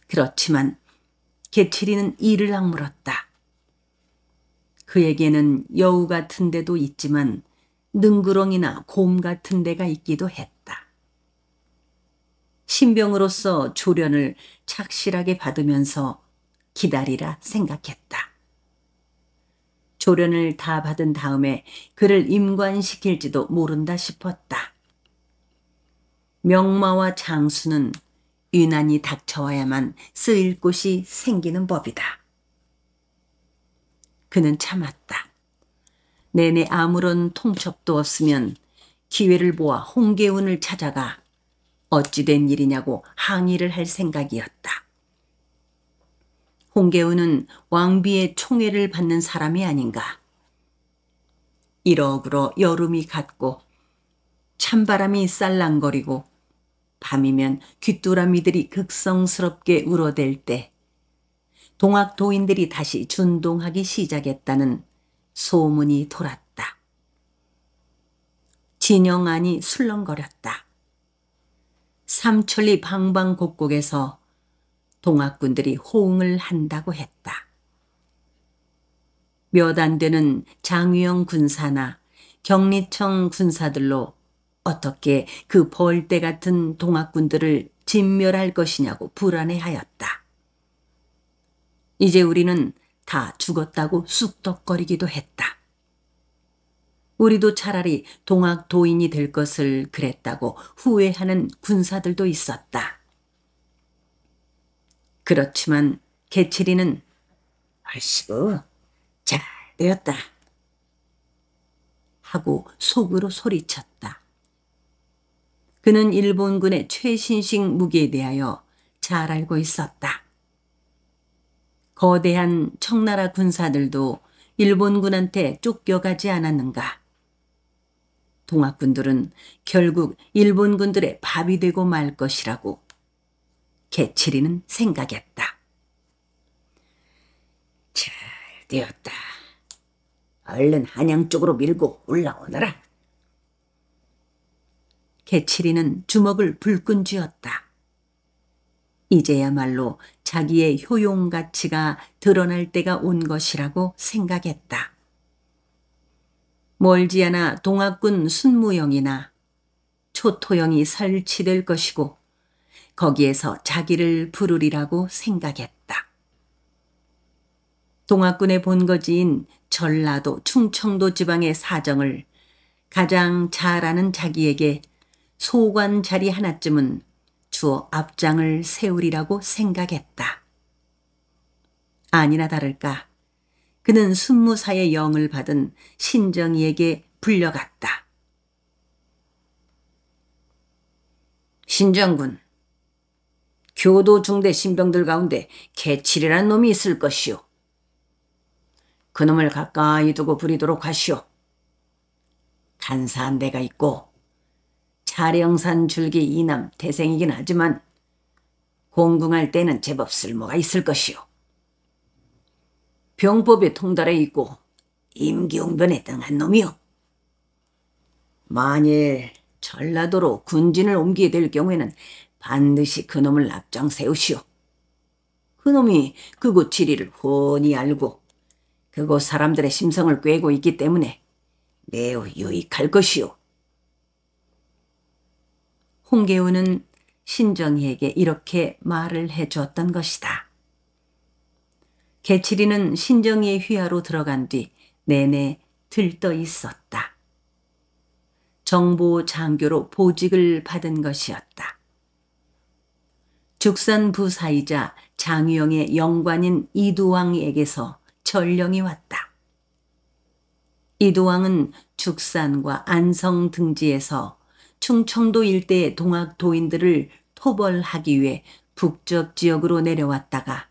그렇지만 개칠이는 이를 악물었다. 그에게는 여우 같은 데도 있지만 능구렁이나 곰 같은 데가 있기도 했다. 신병으로서 조련을 착실하게 받으면서 기다리라 생각했다. 조련을 다 받은 다음에 그를 임관시킬지도 모른다 싶었다. 명마와 장수는 유난히 닥쳐와야만 쓰일 곳이 생기는 법이다. 그는 참았다. 내내 아무런 통첩도 없으면 기회를 보아 홍계운을 찾아가 어찌된 일이냐고 항의를 할 생각이었다. 홍계운은 왕비의 총애를 받는 사람이 아닌가. 이러그러 여름이 갔고 찬바람이 쌀랑거리고 밤이면 귀뚜라미들이 극성스럽게 울어댈 때 동학도인들이 다시 준동하기 시작했다는 소문이 돌았다. 진영 안이 술렁거렸다. 삼천리 방방곡곡에서 동학군들이 호응을 한다고 했다. 몇 안 되는 장유영 군사나 경리청 군사들로 어떻게 그 벌떼 같은 동학군들을 진멸할 것이냐고 불안해하였다. 이제 우리는 다 죽었다고 쑥덕거리기도 했다. 우리도 차라리 동학도인이 될 것을 그랬다고 후회하는 군사들도 있었다. 그렇지만 개칠이는 얼씨구 잘 되었다 하고 속으로 소리쳤다. 그는 일본군의 최신식 무기에 대하여 잘 알고 있었다. 거대한 청나라 군사들도 일본군한테 쫓겨가지 않았는가. 동학군들은 결국 일본군들의 밥이 되고 말 것이라고 개칠이는 생각했다. 잘 되었다. 얼른 한양 쪽으로 밀고 올라오너라. 개칠이는 주먹을 불끈 쥐었다. 이제야말로 자기의 효용 가치가 드러날 때가 온 것이라고 생각했다. 멀지 않아 동학군 순무영이나 초토영이 설치될 것이고 거기에서 자기를 부르리라고 생각했다. 동학군의 본거지인 전라도, 충청도 지방의 사정을 가장 잘 아는 자기에게 소관 자리 하나쯤은 주어 앞장을 세우리라고 생각했다. 아니나 다를까 그는 순무사의 영을 받은 신정이에게 불려갔다. 신정군, 교도 중대 신병들 가운데 개칠이라는 놈이 있을 것이오. 그놈을 가까이 두고 부리도록 하시오. 간사한 데가 있고 차령산 줄기 이남 태생이긴 하지만 공궁할 때는 제법 쓸모가 있을 것이오. 병법에 통달해 있고 임기응변에 등한 놈이오. 만일 전라도로 군진을 옮기게 될 경우에는 반드시 그놈을 앞장 세우시오. 그놈이 그곳 지리를 훤히 알고 그곳 사람들의 심성을 꿰고 있기 때문에 매우 유익할 것이오. 홍계우는 신정희에게 이렇게 말을 해주었던 것이다. 개칠이는 신정희의 휘하로 들어간 뒤 내내 들떠 있었다. 정보 장교로 보직을 받은 것이었다. 죽산 부사이자 장유영의 영관인 이두왕에게서 전령이 왔다. 이두왕은 죽산과 안성 등지에서 충청도 일대의 동학도인들을 토벌하기 위해 북쪽 지역으로 내려왔다가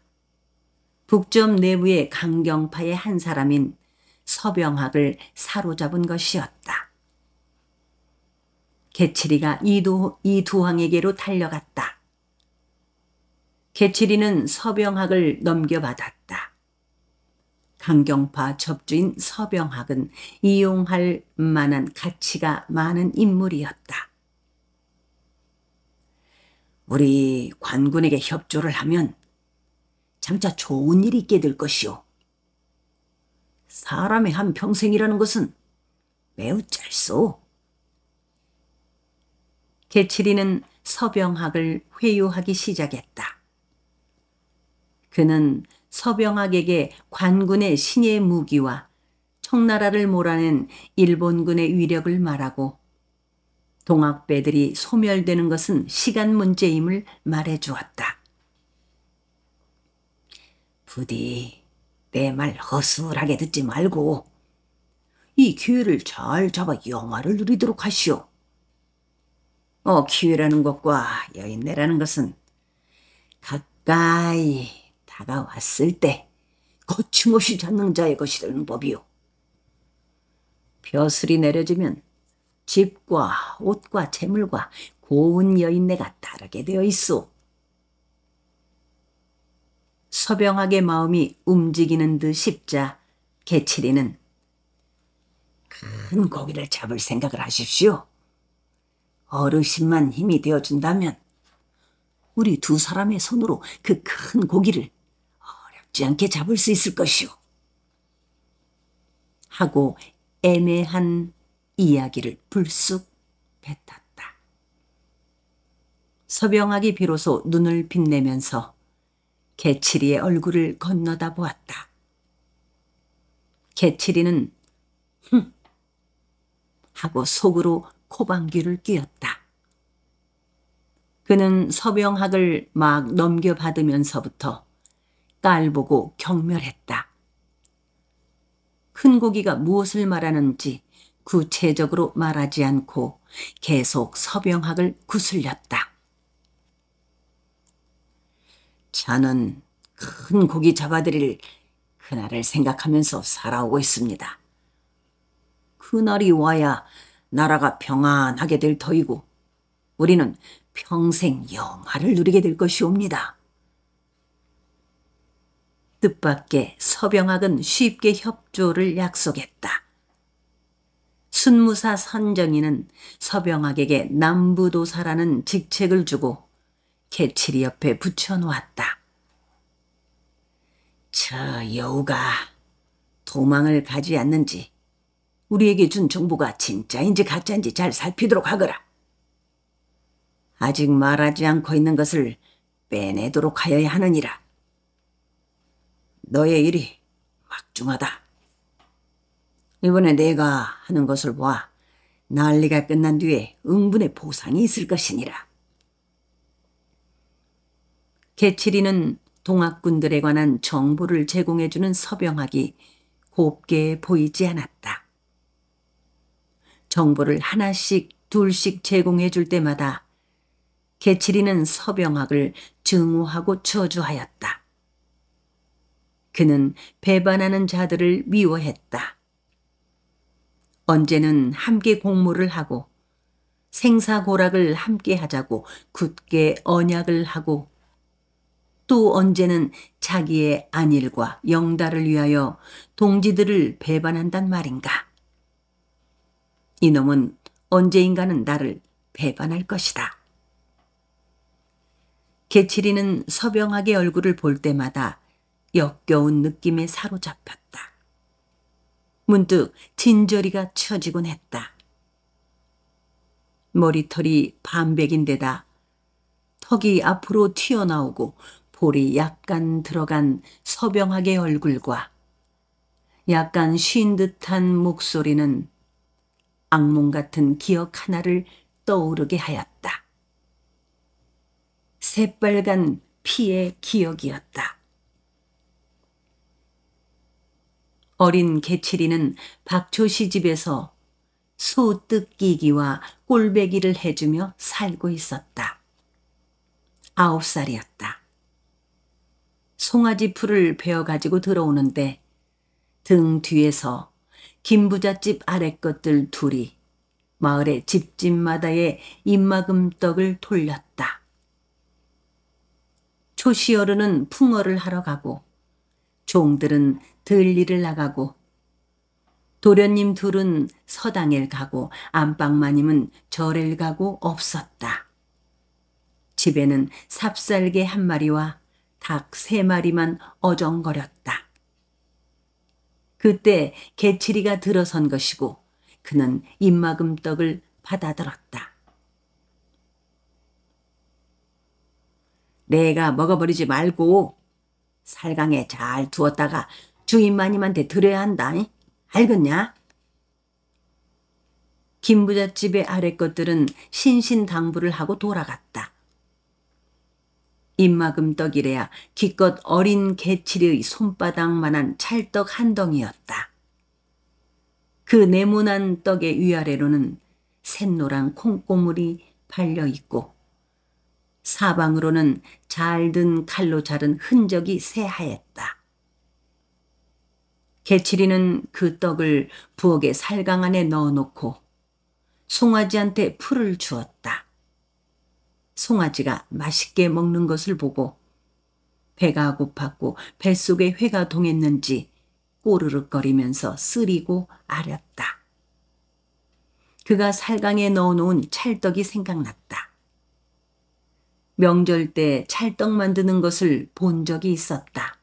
북쪽 내부의 강경파의 한 사람인 서병학을 사로잡은 것이었다. 개칠이가 이두왕에게로 달려갔다. 개칠이는 서병학을 넘겨받았다. 강경파 접주인 서병학은 이용할 만한 가치가 많은 인물이었다. 우리 관군에게 협조를 하면 장차 좋은 일이 있게 될 것이오. 사람의 한 평생이라는 것은 매우 짧소. 개칠이는 서병학을 회유하기 시작했다. 그는 서병학에게 관군의 신의 무기와 청나라를 몰아낸 일본군의 위력을 말하고 동학배들이 소멸되는 것은 시간 문제임을 말해주었다. 부디 내 말 허술하게 듣지 말고 이 기회를 잘 잡아 영화를 누리도록 하시오. 기회라는 것과 여인네라는 것은 가까이 다가왔을 때 거침없이 잡는 자의 것이라는 법이오. 벼슬이 내려지면 집과 옷과 재물과 고운 여인네가 따르게 되어 있소. 서병학의 마음이 움직이는 듯 싶자 개칠이는 큰 고기를 잡을 생각을 하십시오. 어르신만 힘이 되어준다면 우리 두 사람의 손으로 그 큰 고기를 어렵지 않게 잡을 수 있을 것이오. 하고 애매한 이야기를 불쑥 뱉었다. 서병학이 비로소 눈을 빛내면서 개칠이의 얼굴을 건너다 보았다. 개칠이는 흠 하고 속으로 코방귀를 뀌었다. 그는 서병학을 막 넘겨받으면서부터 깔보고 경멸했다. 큰 고기가 무엇을 말하는지 구체적으로 말하지 않고 계속 서병학을 구슬렸다. 저는 큰 고기 잡아드릴 그날을 생각하면서 살아오고 있습니다. 그날이 와야 나라가 평안하게 될 터이고 우리는 평생 영화를 누리게 될 것이옵니다. 뜻밖의 서병학은 쉽게 협조를 약속했다. 순무사 선정이는 서병학에게 남부도사라는 직책을 주고 개칠이 옆에 붙여놓았다. 저 여우가 도망을 가지 않는지 우리에게 준 정보가 진짜인지 가짜인지 잘 살피도록 하거라. 아직 말하지 않고 있는 것을 빼내도록 하여야 하느니라. 너의 일이 막중하다. 이번에 내가 하는 것을 보아 난리가 끝난 뒤에 응분의 보상이 있을 것이니라. 개칠이는 동학군들에 관한 정보를 제공해주는 서병학이 곱게 보이지 않았다. 정보를 하나씩 둘씩 제공해 줄 때마다 개칠이는 서병학을 증오하고 저주하였다. 그는 배반하는 자들을 미워했다. 언제는 함께 공모를 하고 생사고락을 함께 하자고 굳게 언약을 하고 또 언제는 자기의 안일과 영달을 위하여 동지들을 배반한단 말인가. 이놈은 언제인가는 나를 배반할 것이다. 개칠이는 서병학의 얼굴을 볼 때마다 역겨운 느낌에 사로잡혔다. 문득 진저리가 쳐지곤 했다. 머리털이 반백인데다 턱이 앞으로 튀어나오고 볼이 약간 들어간 서병학의 얼굴과 약간 쉰 듯한 목소리는 악몽 같은 기억 하나를 떠오르게 하였다. 새빨간 피의 기억이었다. 어린 개칠이는 박초시 집에서 소 뜯기기와 꼴배기를 해주며 살고 있었다. 9살이었다. 송아지 풀을 베어가지고 들어오는데 등 뒤에서 김부잣집 아래 것들 둘이 마을의 집집마다의 입막음떡을 돌렸다. 초시어른은 풍어를 하러 가고 종들은 들일을 나가고 도련님 둘은 서당에 가고 안방마님은 절에 가고 없었다. 집에는 삽살개 한 마리와 닭 3마리만 어정거렸다. 그때 개칠이가 들어선 것이고 그는 입막음떡을 받아들었다. 내가 먹어버리지 말고 살강에 잘 두었다가 주인마님한테 드려야 한다. 알겠냐? 김부잣집의 아래 것들은 신신당부를 하고 돌아갔다. 입막음떡이래야 기껏 어린 개칠이의 손바닥만한 찰떡 한 덩이였다. 그 네모난 떡의 위아래로는 샛노란 콩고물이 발려 있고 사방으로는 잘 든 칼로 자른 흔적이 새하였다. 개칠이는 그 떡을 부엌의 살강 안에 넣어놓고 송아지한테 풀을 주었다. 송아지가 맛있게 먹는 것을 보고 배가 고팠고 뱃속에 회가 동했는지 꼬르륵거리면서 쓰리고 아렸다. 그가 살강에 넣어놓은 찰떡이 생각났다. 명절 때 찰떡 만드는 것을 본 적이 있었다.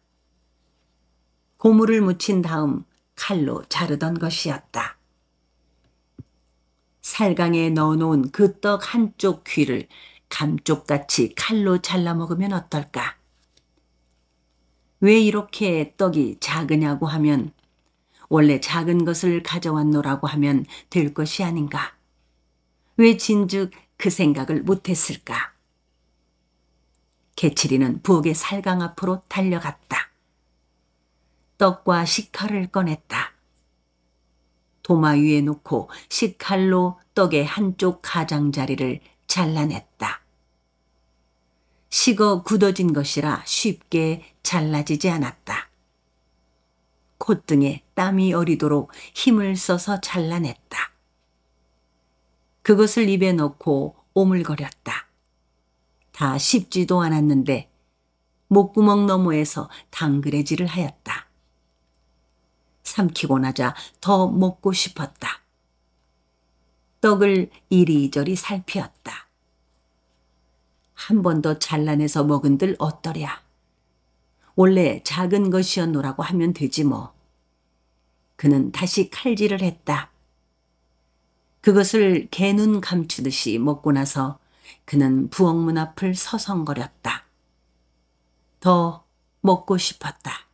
고무를 묻힌 다음 칼로 자르던 것이었다. 살강에 넣어놓은 그 떡 한쪽 귀를 감쪽같이 칼로 잘라 먹으면 어떨까? 왜 이렇게 떡이 작으냐고 하면 원래 작은 것을 가져왔노라고 하면 될 것이 아닌가? 왜 진즉 그 생각을 못했을까? 개칠이는 부엌의 살강 앞으로 달려갔다. 떡과 식칼을 꺼냈다. 도마 위에 놓고 식칼로 떡의 한쪽 가장자리를 잘라냈다. 식어 굳어진 것이라 쉽게 잘라지지 않았다. 콧등에 땀이 어리도록 힘을 써서 잘라냈다. 그것을 입에 넣고 오물거렸다. 다 씹지도 않았는데 목구멍 너머에서 당그레질을 하였다. 삼키고 나자 더 먹고 싶었다. 떡을 이리저리 살피었다. 한 번 더 잘라내서 먹은들 어떠랴. 원래 작은 것이었노라고 하면 되지 뭐. 그는 다시 칼질을 했다. 그것을 개눈 감추듯이 먹고 나서 그는 부엌문 앞을 서성거렸다. 더 먹고 싶었다.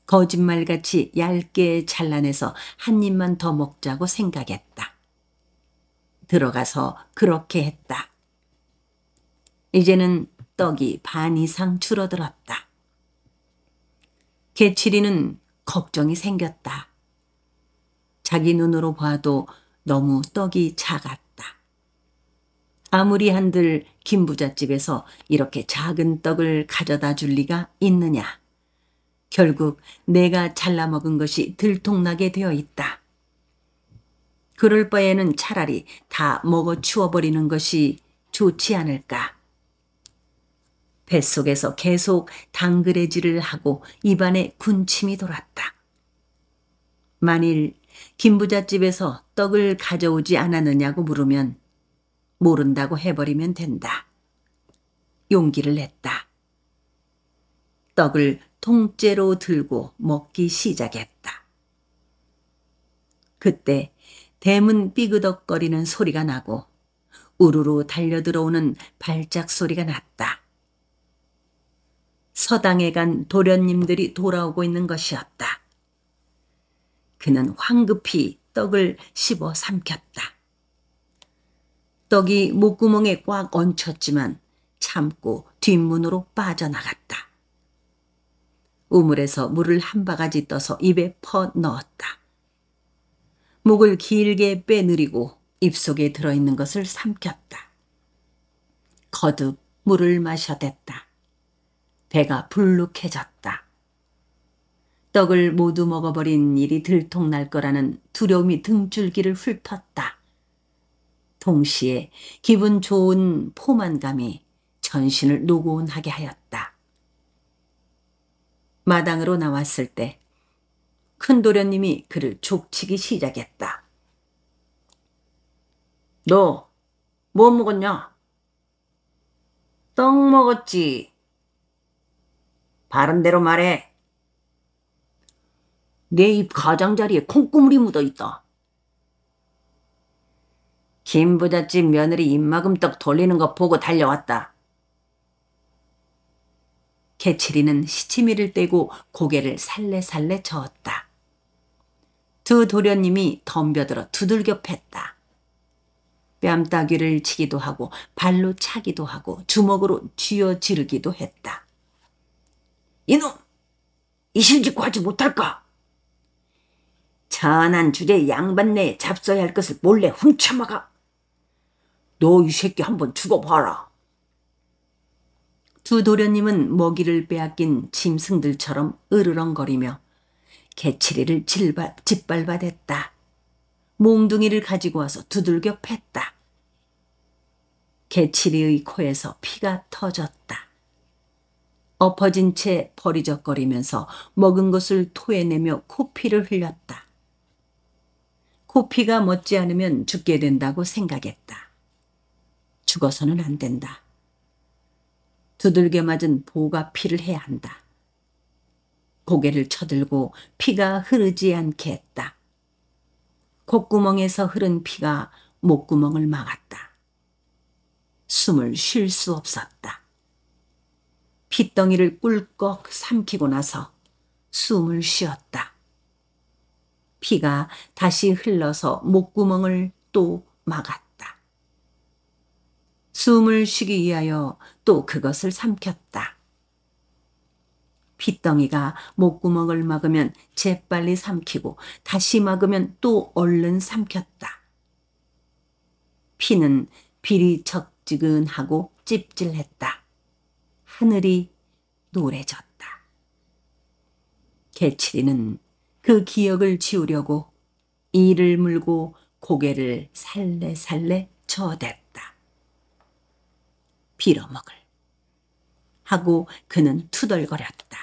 거짓말같이 얇게 잘라내서 한 입만 더 먹자고 생각했다. 들어가서 그렇게 했다. 이제는 떡이 반 이상 줄어들었다. 개칠이는 걱정이 생겼다. 자기 눈으로 봐도 너무 떡이 작았다. 아무리 한들 김부잣집에서 이렇게 작은 떡을 가져다 줄 리가 있느냐. 결국 내가 잘라 먹은 것이 들통나게 되어 있다. 그럴 바에는 차라리 다 먹어 치워버리는 것이 좋지 않을까. 뱃속에서 계속 당그레질을 하고 입안에 군침이 돌았다. 만일 김부잣집에서 떡을 가져오지 않았느냐고 물으면 모른다고 해버리면 된다. 용기를 냈다. 떡을 통째로 들고 먹기 시작했다. 그때 대문 삐그덕거리는 소리가 나고 우르르 달려들어오는 발작 소리가 났다. 서당에 간 도련님들이 돌아오고 있는 것이었다. 그는 황급히 떡을 씹어 삼켰다. 떡이 목구멍에 꽉 얹혔지만 참고 뒷문으로 빠져나갔다. 우물에서 물을 한 바가지 떠서 입에 퍼 넣었다. 목을 길게 빼내리고 입속에 들어있는 것을 삼켰다. 거듭 물을 마셔댔다. 배가 불룩해졌다. 떡을 모두 먹어버린 일이 들통날 거라는 두려움이 등줄기를 훑었다. 동시에 기분 좋은 포만감이 전신을 노곤하게 하였다. 마당으로 나왔을 때 큰 도련님이 그를 족치기 시작했다. 너 뭐 먹었냐? 떡 먹었지. 바른 대로 말해. 내 입 가장자리에 콩고물이 묻어있다. 김부잣집 며느리 입마금떡 돌리는 거 보고 달려왔다. 개칠이는 시치미를 떼고 고개를 살레살레 저었다. 두 도련님이 덤벼들어 두들겨 팼다. 뺨따귀를 치기도 하고 발로 차기도 하고 주먹으로 쥐어 지르기도 했다. 이놈! 이실직고 하지 못할까? 천한 주제의 양반네에 잡숴야 할 것을 몰래 훔쳐먹어. 너 이 새끼 한번 죽어봐라. 두 도련님은 먹이를 빼앗긴 짐승들처럼 으르렁거리며 개치리를 짓밟아댔다. 몽둥이를 가지고 와서 두들겨 팼다. 개치리의 코에서 피가 터졌다. 엎어진 채 버리적거리면서 먹은 것을 토해내며 코피를 흘렸다. 코피가 멎지 않으면 죽게 된다고 생각했다. 죽어서는 안 된다. 두들겨 맞은 보가 피를 해야 한다. 고개를 쳐들고 피가 흐르지 않게 했다. 콧구멍에서 흐른 피가 목구멍을 막았다. 숨을 쉴 수 없었다. 핏덩이를 꿀꺽 삼키고 나서 숨을 쉬었다. 피가 다시 흘러서 목구멍을 또 막았다. 숨을 쉬기 위하여 또 그것을 삼켰다. 핏덩이가 목구멍을 막으면 재빨리 삼키고 다시 막으면 또 얼른 삼켰다. 피는 비리척지근하고 찝찔했다. 하늘이 노래졌다. 개치리는 그 기억을 지우려고 이를 물고 고개를 살레살레 저댔다. 빌어먹을 하고 그는 투덜거렸다.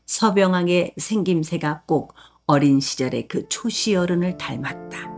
서병학의 생김새가 꼭 어린 시절의 그 초시 어른을 닮았다.